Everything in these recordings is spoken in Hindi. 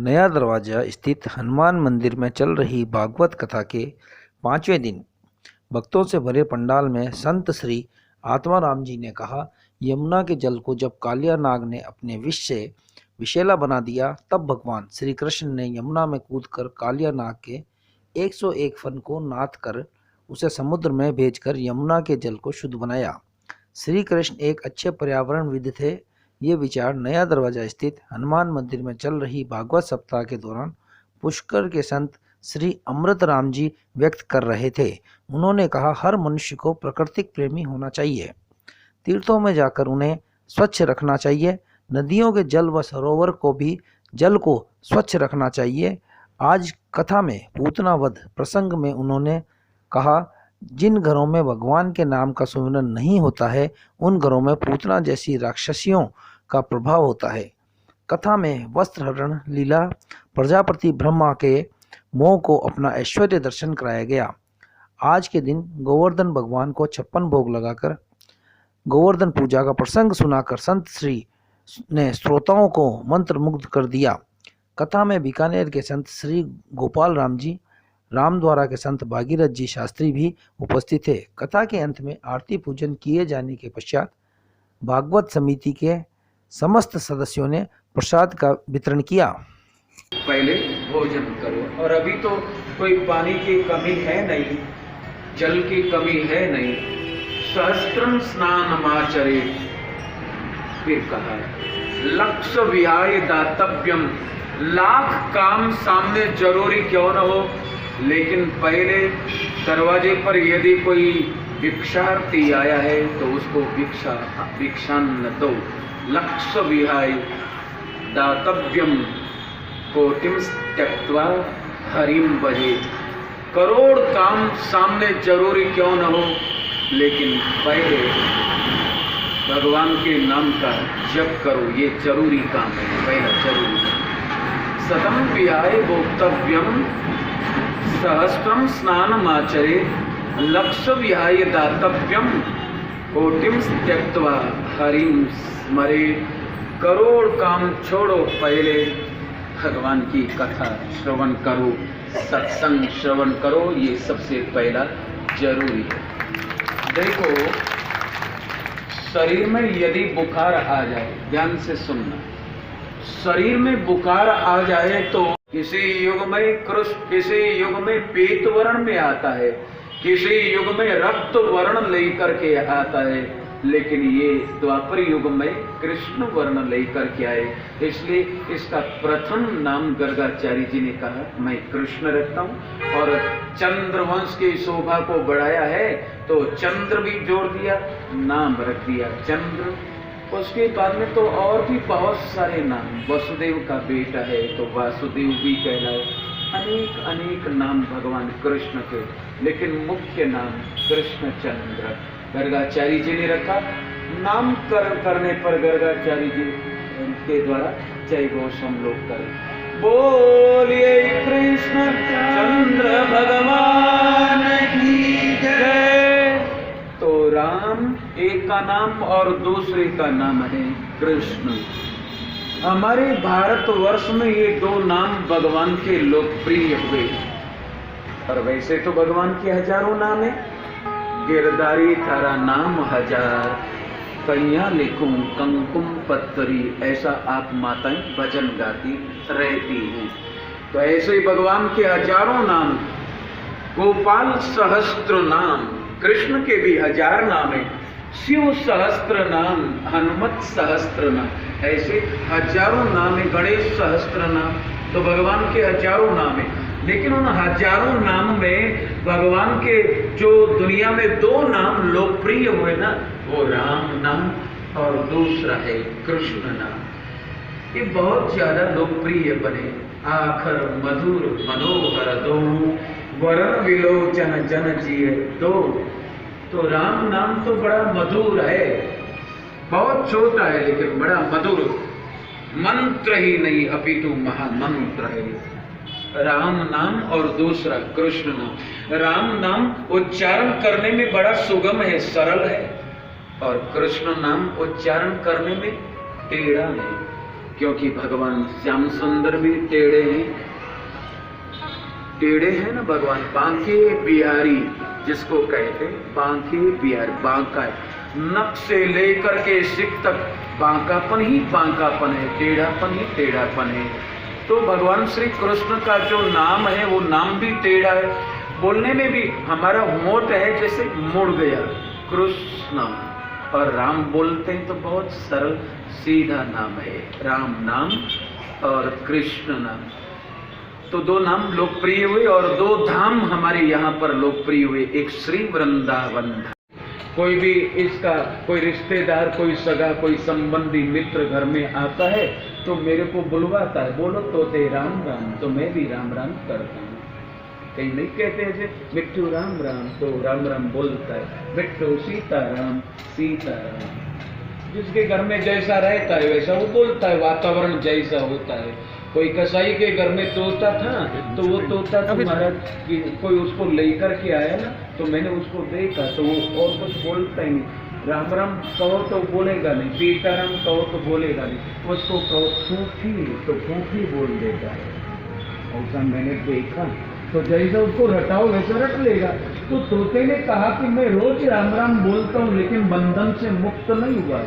नया दरवाजा स्थित हनुमान मंदिर में चल रही भागवत कथा के 5वें दिन भक्तों से भरे पंडाल में संत श्री आत्माराम जी ने कहा, यमुना के जल को जब कालिया नाग ने अपने विष से विषैला बना दिया, तब भगवान श्री कृष्ण ने यमुना में कूदकर कालिया नाग के 101 फन को नाथ कर उसे समुद्र में भेजकर यमुना के जल को शुद्ध बनाया। श्री कृष्ण एक अच्छे पर्यावरणविद थे। ये विचार नया दरवाजा स्थित हनुमान मंदिर में चल रही भागवत सप्ताह के दौरान पुष्कर के संत श्री अमृत राम जी व्यक्त कर रहे थे। उन्होंने कहा, हर मनुष्य को प्राकृतिक प्रेमी होना चाहिए। तीर्थों में जाकर उन्हें स्वच्छ रखना चाहिए। नदियों के जल व सरोवर को भी जल को स्वच्छ रखना चाहिए। आज कथा में पूतना वध प्रसंग में उन्होंने कहा, जिन घरों में भगवान के नाम का सुमिरन नहीं होता है, उन घरों में पूतना जैसी राक्षसियों का प्रभाव होता है। कथा में वस्त्र हरण लीला प्रजापति ब्रह्मा के मोह को अपना ऐश्वर्य दर्शन कराया गया। आज के दिन गोवर्धन भगवान को 56 भोग लगाकर गोवर्धन पूजा का प्रसंग सुनाकर संत श्री ने श्रोताओं को मंत्र मुग्ध कर दिया। कथा में बीकानेर के संत श्री गोपाल राम जी, रामद्वारा के संत भागीरथ जी शास्त्री भी उपस्थित थे। कथा के अंत में आरती पूजन किए जाने के पश्चात भागवत समिति के समस्त सदस्यों ने प्रसाद का वितरण किया। पहले भोजन करो, और अभी तो कोई पानी की कमी है नहीं, जल की कमी है नहीं। सहस्त्रम स्नानमाचरे, फिर कहा लक्ष्य विहाय दातव्यम, लाख काम सामने जरूरी क्यों न हो, लेकिन पहले दरवाजे पर यदि कोई भिक्षार्थी आया है तो उसको भिक्षान्न दो। लक्ष्य विहाय दातव्यम कोटिम त्यक्त्वा हरिम भजे। करोड़ काम सामने जरूरी क्यों न हो, लेकिन पहले भगवान के नाम का जप करो, ये जरूरी काम है, पहला जरूरी। सतम विहाय भोक्तव्यम सहस्त्रम स्नानमाचरे, लक्ष्य विहाय दातव्यम कोटिम त्यक्त्वा हरिम स्मरे। करोड़ काम छोड़ो, पहले भगवान की कथा श्रवण करो, सत्संग श्रवण करो, ये सबसे पहला जरूरी है। देखो, शरीर में यदि बुखार आ जाए, ध्यान से सुनना, शरीर में बुखार आ जाए तो किसी युग में कृष्ण, किसी युग में पीत वर्ण में आता है, किसी युग में रक्त वर्ण लेकर के आता है, लेकिन ये द्वापर युग में कृष्ण वर्ण लेकर के आए। इसलिए इसका प्रथम नाम गर्गाचार्य जी ने कहा, मैं कृष्ण रखता हूँ। और चंद्रवंश की शोभा को बढ़ाया है तो चंद्र भी जोड़ दिया, नाम रख दिया चंद्र। उसके बाद में तो और भी बहुत सारे नाम, वसुदेव का बेटा है तो वासुदेव भी कहलाए। अनेक अनेक नाम भगवान कृष्ण के, लेकिन मुख्य नाम कृष्ण चंद्र गर्गाचार्य जी ने रखा। नामकरण करने पर गर्गाचार्य जी के द्वारा जय घोष हम लोग करें। बोलिए कृष्ण चंद्र भगवान की जय। तो राम एक का नाम और दूसरे का नाम है कृष्ण। हमारे भारतवर्ष में ये दो नाम भगवान के लोकप्रिय हुए, और वैसे तो भगवान के हजारों नाम है। गिरधारी थारा नाम हजार, कैया लिखूं कंकुम पत्तरी, ऐसा आप माताएं भजन गाती रहती हैं। तो ऐसे ही भगवान के हजारों नाम, गोपाल सहस्त्र नाम, कृष्ण के भी 1000 नाम है। शिव सहस्त्र नाम, हनुमत सहस्त्र नाम, ऐसे हजारों नाम है। गणेश सहस्त्र नाम, तो भगवान के हजारों नाम है। लेकिन उन हजारों नाम में भगवान के जो दुनिया में दो नाम लोकप्रिय हुए ना, वो राम नाम और दूसरा है कृष्ण नाम। ये बहुत ज्यादा लोकप्रिय बने। आखर मधुर मनोहर दो, वरण विलोचन जन जिए दो। तो राम नाम तो बड़ा मधुर है, बहुत छोटा है लेकिन बड़ा मधुर। मंत्र ही नहीं अपितु महामंत्र है राम नाम, और दूसरा कृष्ण नाम। राम नाम उच्चारण करने में बड़ा सुगम है, सरल है, और कृष्ण नाम उच्चारण करने में टेढ़ा है। क्योंकि भगवान श्याम सुंदर भी टेढ़े हैं, टेढ़े हैं ना भगवान। बांके बिहारी जिसको कहते हैं, बांके बिहारी, बांका है, नख से लेकर के सिख तक बांकापन ही बांकापन है, टेढ़ापन ही टेढ़ापन है। तो भगवान श्री कृष्ण का जो नाम है वो नाम भी टेढ़ा है, बोलने में भी हमारा मोट है, जैसे मुड़ गया कृष्ण। और राम बोलते हैं तो बहुत सरल सीधा नाम है, राम नाम और कृष्ण नाम। तो दो नाम लोकप्रिय हुए और दो धाम हमारे यहाँ पर लोकप्रिय हुए, एक श्री वृंदावन धाम। कोई भी इसका कोई रिश्तेदार, कोई सगा, कोई संबंधी मित्र घर में आता है तो मेरे को बुलवाता है, बोलो तोते राम राम, तो मैं भी राम राम करता हूँ। कहीं नहीं कहते ऐसे मिट्टू राम राम, तो राम राम बोलता है, मिट्टू सीता राम सीता राम। जिसके घर में जैसा रहता है वैसा वो बोलता है, वातावरण जैसा होता है। कोई कसाई के घर में तोता था तो वो तोता तुम्हारा कोई उसको लेकर के आया ना, तो मैंने उसको देखा तो वो और कुछ बोलता ही नहीं। राम राम कहो तो बोलेगा नहीं, सीताराम कहो तो बोलेगा नहीं, उसको कहो फूफी तो फूफी बोल देता है। ऐसा मैंने देखा, तो जैसा उसको रटाओ वैसा रट लेगा। तो तोते ने कहा कि मैं रोज राम राम बोलता हूँ लेकिन बंधन से मुक्त नहीं हुआ।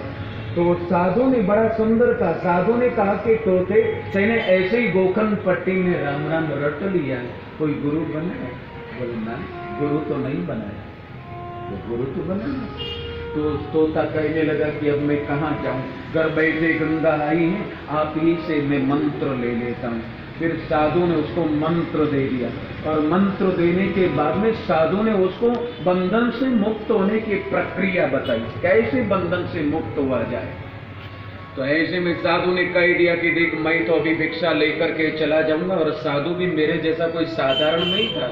तो साधु ने बड़ा सुंदर कहा, साधु ने कहा कि तोते तेने ऐसे ही गोखन पट्टी में राम राम रट लिया, कोई गुरु बना? बोलना गुरु तो नहीं बनाया, तो गुरु तो बनाया। तो तोता कहने लगा कि अब मैं कहाँ जाऊं, घर बैठे गंगा आई है, आप ही से मैं मंत्र ले लेता हूँ। फिर साधु ने उसको मंत्र दे दिया और मंत्र देने के बाद में साधु ने उसको बंधन से मुक्त होने की प्रक्रिया बताई, कैसे बंधन से मुक्त हुआ जाए। तो ऐसे में साधु ने कह दिया कि देख मैं तो अभी भिक्षा लेकर के चला जाऊंगा, और साधु भी मेरे जैसा कोई साधारण नहीं था,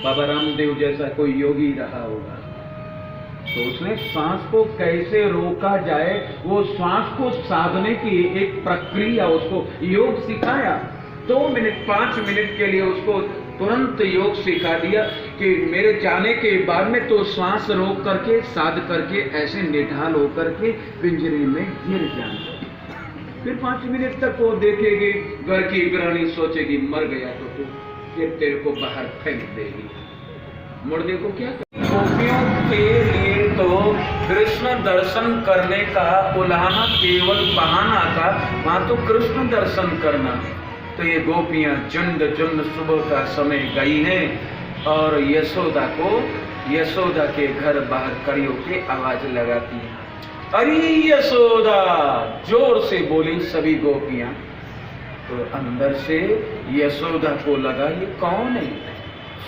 बाबा रामदेव जैसा कोई योगी रहा होगा। तो उसने श्वास को कैसे रोका जाए, वो श्वास को साधने की एक प्रक्रिया, उसको योग सिखाया। 2 मिनट 5 मिनट के लिए उसको तुरंत योग सिखा दिया कि मेरे जाने के बाद में तो श्वास रोक करके साध करके ऐसे निढाल होकर के पिंजरे में गिर जाना। फिर 5 मिनट तक वो देखेगी, घर की गृहिणी सोचेगी मर गया तो फिर तेरे को बाहर फेंक देगी। मुर्दे को क्या गोपियों के लिए तो कृष्ण दर्शन करने का उलाहना केवल बहाना था, वहां तो कृष्ण दर्शन करना। तो ये गोपियां झुंड झुंड सुबह का समय गई हैं और यशोदा के घर बाहर खड़ी होकर आवाज लगाती हैं, अरे यशोदा, जोर से बोली सभी गोपियां। तो अंदर से यशोदा को लगा ये कौन है,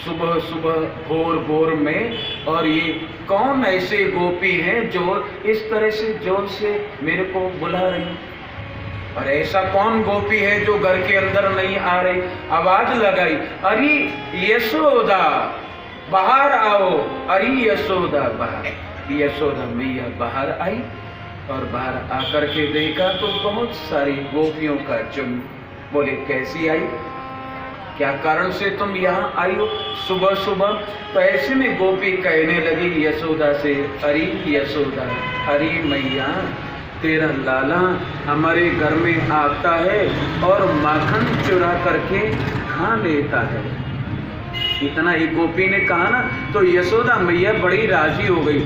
सुबह सुबह भोर भोर में, और ये कौन ऐसे गोपी हैं जो इस तरह से जोर से मेरे को बुला रही, और ऐसा कौन गोपी है जो घर के अंदर नहीं आ रही। आवाज लगाई, अरे यशोदा बाहर आओ, अरे यशोदा बाहर। यशोदा मैया बाहर आई और बाहर आकर के देखा तो बहुत सारी गोपियों का झुंड। बोले कैसी आई, क्या कारण से तुम यहाँ आई हो सुबह सुबह? तो ऐसे में गोपी कहने लगी यशोदा से, अरे यशोदा, अरे मैया तेरा लाला हमारे घर में आता है और माखन चुरा करके खा लेता है। इतना ही गोपी ने कहा ना, तो यशोदा मैया बड़ी राजी हो गई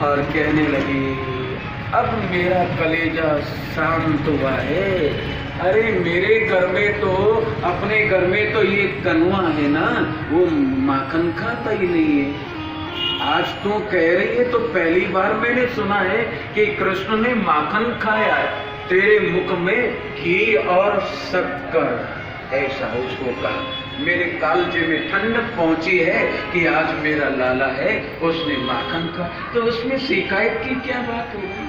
और कहने लगी, अब मेरा कलेजा शांत हुआ है। अरे मेरे घर में तो, अपने घर में तो ये कनुआ है ना, वो माखन खाता ही नहीं है। आज तू कह रही है तो पहली बार मैंने सुना है कि कृष्ण ने माखन खाया है, तेरे मुख में घी और शक्कर, ऐसा उसको कहा। मेरे कालजे में ठंडक पहुंची है कि आज मेरा लाला है उसने माखन खा, तो उसमें शिकायत की क्या बात होगी?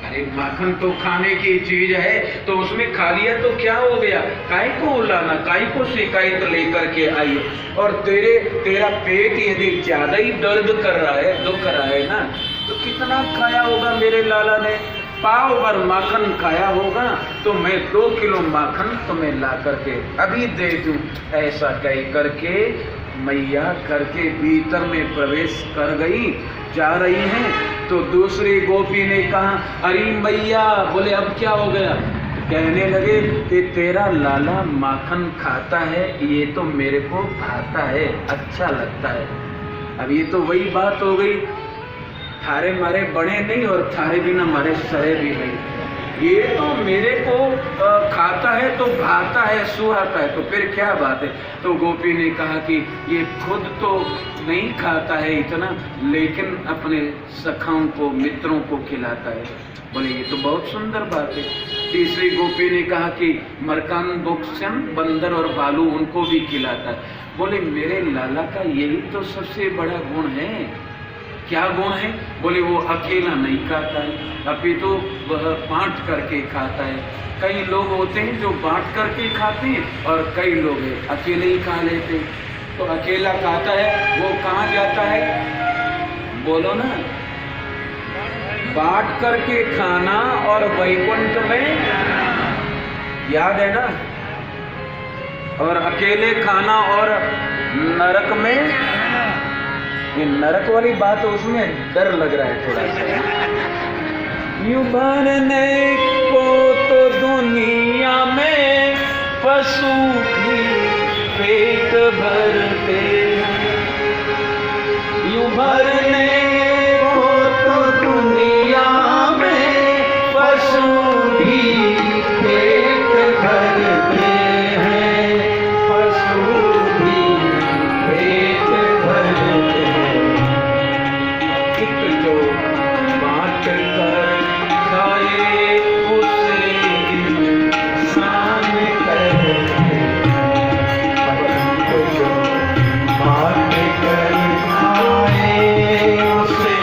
अरे माखन तो खाने की चीज है, तो उसमें खा लिया तो क्या हो गया, काय को उलाना, काय को शिकायत लेकर के आई। और तेरा पेट यदि ज्यादा ही दर्द कर रहा है, दुख रहा है ना, तो कितना खाया होगा मेरे लाला ने, पाव भर माखन खाया होगा, तो मैं 2 किलो माखन तुम्हें ला करके अभी दे दूं। ऐसा कह करके मैया घर के भीतर में प्रवेश कर गई, जा रही हैं। तो दूसरी गोपी ने कहा, अरे मैया, बोले अब क्या हो गया? कहने लगे कि तेरा लाला माखन खाता है, ये तो मेरे को भाता है, अच्छा लगता है। अब ये तो वही बात हो गई, थारे मारे बड़े नहीं और थारे बिना मारे सरे भी नहीं। ये तो मेरे को खाता है तो भाता है, सुहाता है, तो फिर क्या बात है। तो गोपी ने कहा कि ये खुद तो नहीं खाता है इतना, लेकिन अपने सखाओं को, मित्रों को खिलाता है। बोले ये तो बहुत सुंदर बात है। तीसरी गोपी ने कहा कि मरकान बुक्सम, बंदर और बालू, उनको भी खिलाता है। बोले मेरे लाला का यही तो सबसे बड़ा गुण है। क्या गुण है? बोले वो अकेला नहीं खाता है, अपितु वह बांट करके खाता है। कई लोग होते हैं जो बांट करके खाते हैं और कई लोग हैं अकेले ही खा लेते हैं। तो अकेला खाता है वो कहाँ जाता है? बोलो ना, बांट करके खाना और वैकुंठ में, याद है ना, और अकेले खाना और नरक में। ये नरक वाली बात, उसमें डर लग रहा है थोड़ा सा। यूं भरने को तो दुनिया में पशु भी पेट भरते हैं, यूं भरने को तो दुनिया में पशु भी पेट भरते हैं, पशु भी पेट भरते हैं। जो बांट कर खाए उसे इंसान कहते हैं, जो बांट कर खाए उसे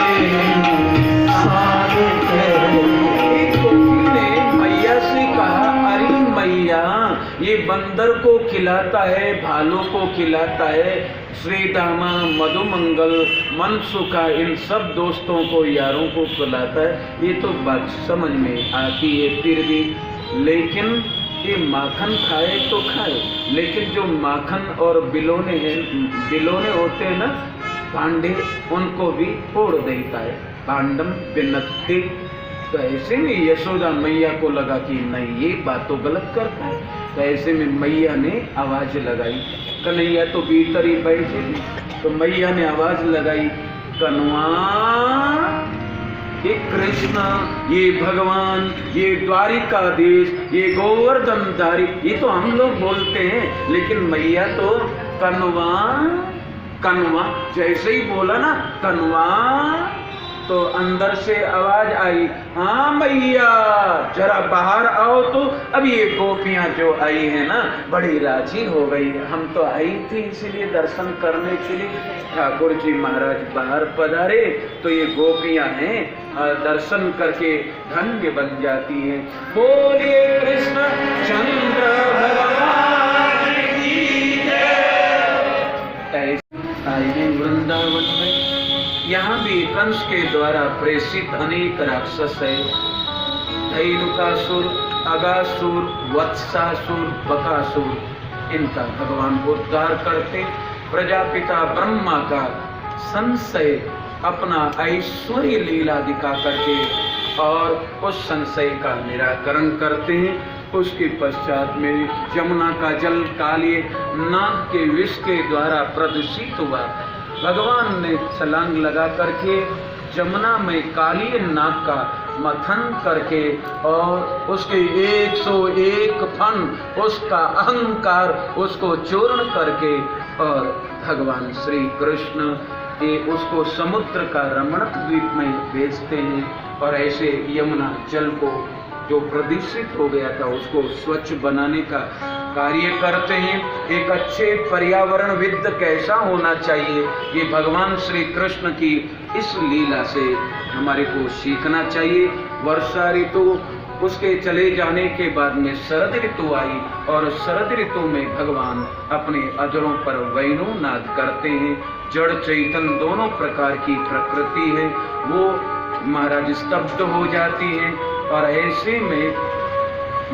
इंसान कहते हैं। गोपी ने मैया से कहा, अरे मैया, ये बंदर को खिलाता है, भालू को खिलाता है, श्रीदामा, मधुमंगल, मनसुखा, इन सब दोस्तों को, यारों को खिलाता है। ये तो बात समझ में आती है फिर भी, लेकिन ये माखन खाए तो खाए, लेकिन जो माखन और बिलोने हैं, बिलोने होते हैं ना पांडे, उनको भी फोड़ देता है। पांडम बिनत्ति। तो ऐसे में यशोदा मैया को लगा कि नहीं, ये बात तो गलत करता है। तो ऐसे में मैया ने आवाज लगाई, कन्हैया तो भीतर ही बैठे थे, तो मैया ने आवाज लगाई, कन्वा, ये कृष्ण, ये भगवान, ये द्वारिकाधीश, ये गोवर्धन धारी, ये तो हम लोग बोलते हैं, लेकिन मैया तो कन्वा, कन्वा जैसे ही बोला ना, कन्वा, तो अंदर से आवाज आई, हाँ मैया जरा बाहर आओ। तो अब ये गोपियां जो आई हैं ना, बड़ी राजी हो गई। हम तो आई थी इसीलिए दर्शन करने के लिए, ठाकुर जी महाराज बाहर पधारे, तो ये गोपियां हैं, दर्शन करके धन्य बन जाती हैं। बोलिए कृष्ण चंद्र भगवान की जय। आई हैं वृंदावन में, यहाँ भी कंस के द्वारा प्रेषित अनेक राक्षस है। धैनुकासुर, अगासुर, वत्सासुर, बकासुर, इनका भगवान उद्धार करते प्रजापिता ब्रह्मा का संशय अपना ऐश्वर्य लीला दिखा करके और उस संशय का निराकरण करते हैं। उसके पश्चात में जमुना का जल कालिए नाग के विष के द्वारा प्रदूषित हुआ। भगवान ने छलांग लगा करके जमुना में काली नाग का मथन करके और उसके 101 फन उसका अहंकार उसको चूर्ण करके, और भगवान श्री कृष्ण ये उसको समुद्र का रमणक द्वीप में भेजते हैं, और ऐसे यमुना जल को जो प्रदूषित हो गया था उसको स्वच्छ बनाने का कार्य करते हैं। एक अच्छे पर्यावरणविद कैसा होना चाहिए, ये भगवान श्री कृष्ण की इस लीला से हमारे को सीखना चाहिए। वर्षा ऋतु, उसके चले जाने के बाद में शरद ऋतु आई, और शरद ऋतु में भगवान अपने अधरों पर वेणुनाद करते हैं। जड़ चैतन दोनों प्रकार की प्रकृति है, वो महाराज स्तब्ध हो जाती है। और ऐसे में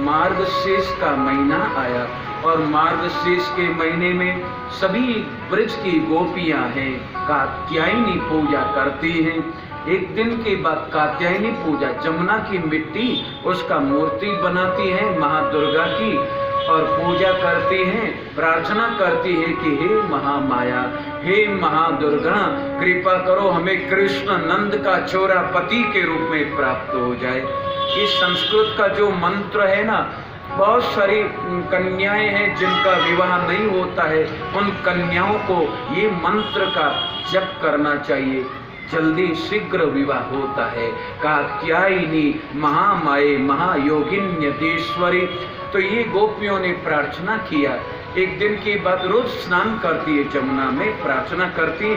मार्गशीर्ष का महीना आया, और मार्गशीर्ष के महीने में सभी ब्रज की गोपियां हैं, कात्यायनी पूजा करती हैं। एक दिन के बाद कात्यायनी पूजा, जमुना की मिट्टी उसका मूर्ति बनाती है महादुर्गा की और पूजा करती हैं, प्रार्थना करती है कि हे महामाया, हे महादुर्गा, कृपा करो हमें कृष्ण नंद का चोरा पति के रूप में प्राप्त हो जाए। इस संस्कृत का जो मंत्र है ना, बहुत सारी कन्याएं हैं जिनका विवाह नहीं होता है, उन कन्याओं को ये मंत्र का जप करना चाहिए, जल्दी शीघ्र विवाह होता है। कात्यायनी महामाये महायोगिन्यतेश्वरी। तो ये गोपियों ने प्रार्थना किया। एक दिन की बात, रोज स्नान करती है जमुना में, प्रार्थना करती।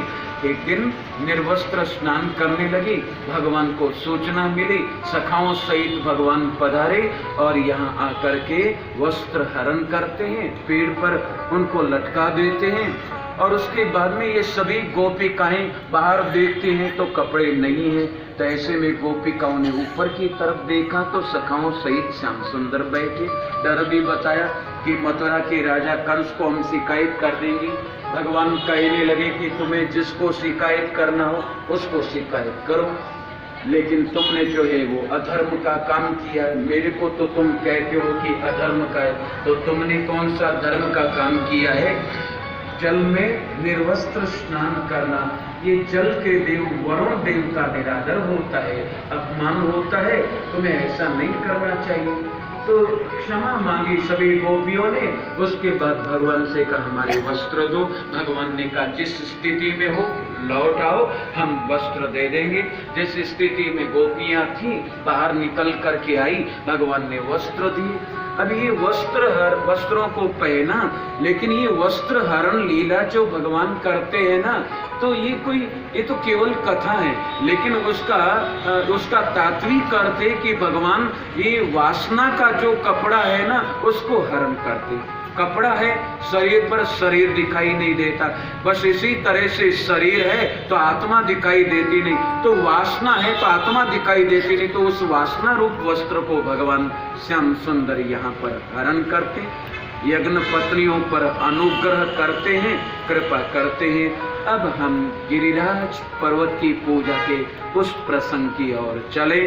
एक दिन निर्वस्त्र स्नान करने लगी, भगवान को सूचना मिली, सखाओं सहित भगवान पधारे और यहाँ आकर के वस्त्र हरण करते हैं, पेड़ पर उनको लटका देते हैं। और उसके बाद में ये सभी गोपिकाएं बाहर देखती हैं तो कपड़े नहीं हैं। तो ऐसे में गोपिकाओं ने ऊपर की तरफ देखा तो सखाओं सहित श्याम सुंदर बैठे। डर भी बताया कि मथुरा के राजा कंस को हम शिकायत कर देंगे। भगवान कहने लगे कि तुम्हें जिसको शिकायत करना हो उसको शिकायत करो, लेकिन तुमने जो है वो अधर्म का काम किया। मेरे को तो तुम कहते हो कि अधर्म का है, तो तुमने कौन सा धर्म का काम किया है? जल में निर्वस्त्र स्नान करना, ये जल के देव वरुण देव का निरादर होता है, अपमान होता है, तुम्हें ऐसा नहीं करना चाहिए। तो क्षमा मांगी सभी गोपियों ने। उसके बाद भगवान से कहा हमारे वस्त्र दो। भगवान ने कहा जिस स्थिति में हो लौट आओ, हम वस्त्र दे देंगे। जिस स्थिति में गोपियां थी बाहर निकल करके आई, भगवान ने वस्त्र दिए। अब ये वस्त्रों को पहना, लेकिन ये वस्त्र हरण लीला जो भगवान करते हैं ना, तो ये तो केवल कथा है, लेकिन उसका तात्विक अर्थ है कि भगवान ये वासना का जो कपड़ा है ना उसको हरण करते। कपड़ा है शरीर पर, शरीर दिखाई नहीं देता, बस इसी तरह से शरीर है तो आत्मा दिखाई देती नहीं, तो वासना है तो आत्मा दिखाई देती नहीं। तो उस वासना रूप वस्त्र को भगवान श्याम सुंदर यहाँ पर हरण करते, यज्ञ पत्नियों पर अनुग्रह करते हैं, कृपा करते हैं। अब हम गिरिराज पर्वत की पूजा के उस प्रसंग की ओर चले।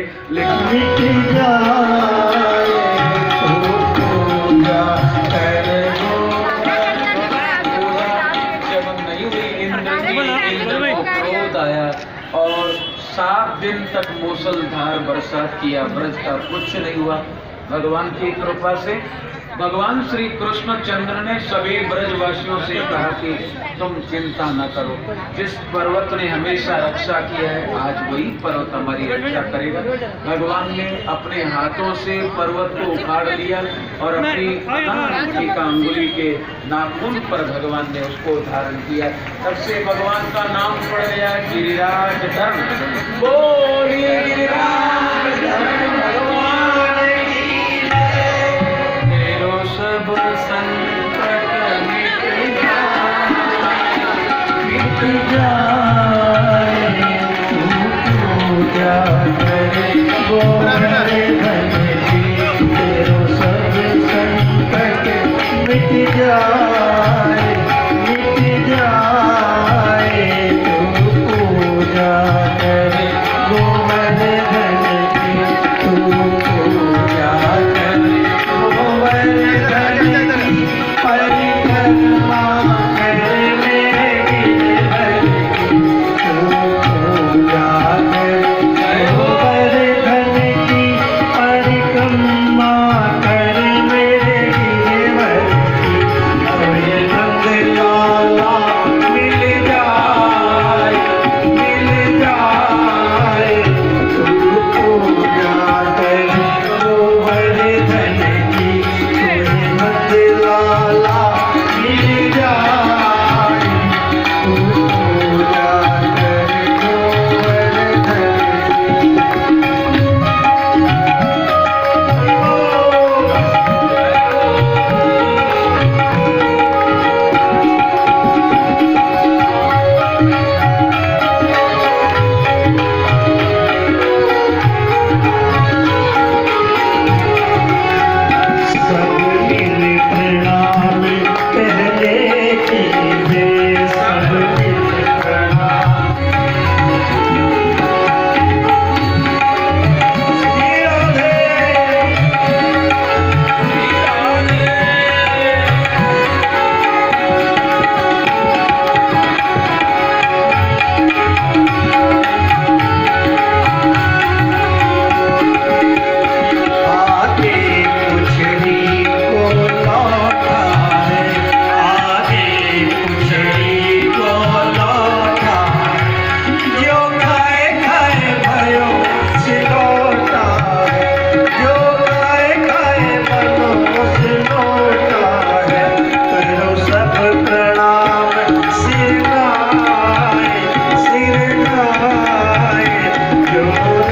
क्रोध आया और 7 दिन तक मूसलधार बरसात किया, ब्रज का कुछ नहीं हुआ। भगवान की कृपा से भगवान श्री कृष्ण चंद्र ने सभी ब्रजवासियों से कहा कि तुम चिंता न करो, जिस पर्वत ने हमेशा रक्षा किया है आज वही पर्वत हमारी रक्षा करेगा। भगवान ने अपने हाथों से पर्वत को उखाड़ लिया और अपनी अंगुली के नाखून पर भगवान ने उसको धारण किया। तब से भगवान का नाम पड़ गया गिरिराज धर्म। बोलिए गिरिराज धर्म भगवान की तेरो सब संकट मिट जाए, पूजा करे गोरे धन की, तेरो सब संकट मिट जाए, मिट जाए, तू पूजा करे गोरे धन की, तू पूजा करे गोरे धन की, परिक्रमा करे मिल जाए, तू पूजा करे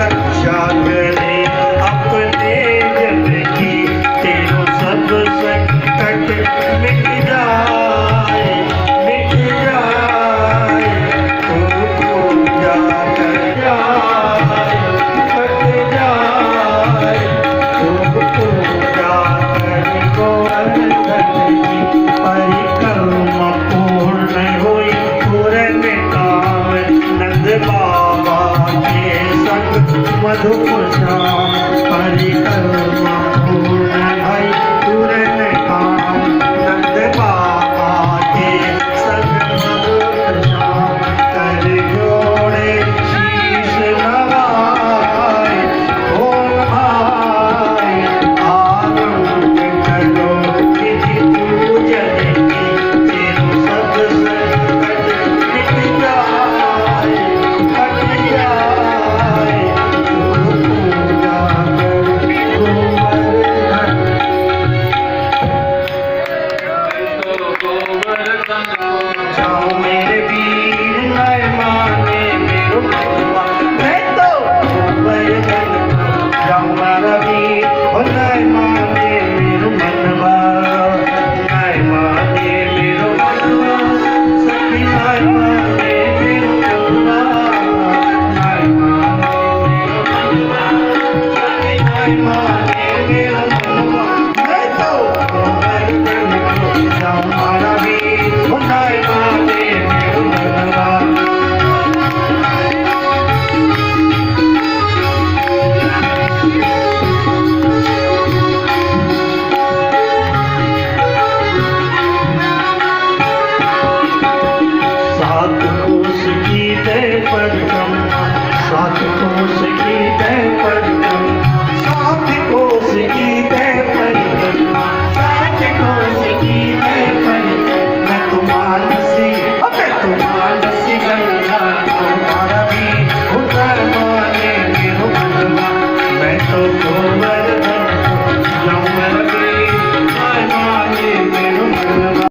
रक्षा करे अपने जन की, तेरो सब संकट मिट जाए, मिट जाए। तू पूजा कर जाए, कट जाए। तू पूजा कर गोवर्धन की, परिक्रमा पूर्ण हुई पूर्ण काम। नंद बाबा के संग मधुपुर श्याम, परिक्रमा पूर्ण भई पूर्ण काम। नंद बाबा के संग मधुपुर श्याम, कर जोड़े शीश नवाए। ओम भाई आनंद करो विधि पूजन की, तेरो सब संकट मिट जाए, कट जाए। तू पूजा कर गोवर्धन। जाओ मेरे वीर नय माने मेरो मनवा, मैं तो गोवर्धन जाऊँ मारा वीर ओ नय माने मेरो मनवा, नय माने मेरो मनवा। सखी नय माने मेरो मनवा, नय माने मेरो मनवा। सखी नय माने मेरो मनवा, मैं तो गोवर्धन जाऊँ मारा वीर ओ नय माने मेरो मनवा। सात कोस की जय परिक्रमा, सात कोस की जय परिक्रमा, सात कोस की जय परिक्रमा, सात कोस की जय परिक्रमा। मैं तुम्हारी गंगा तुम्हारा भी उतर माने मेरो मनवा, मैं तो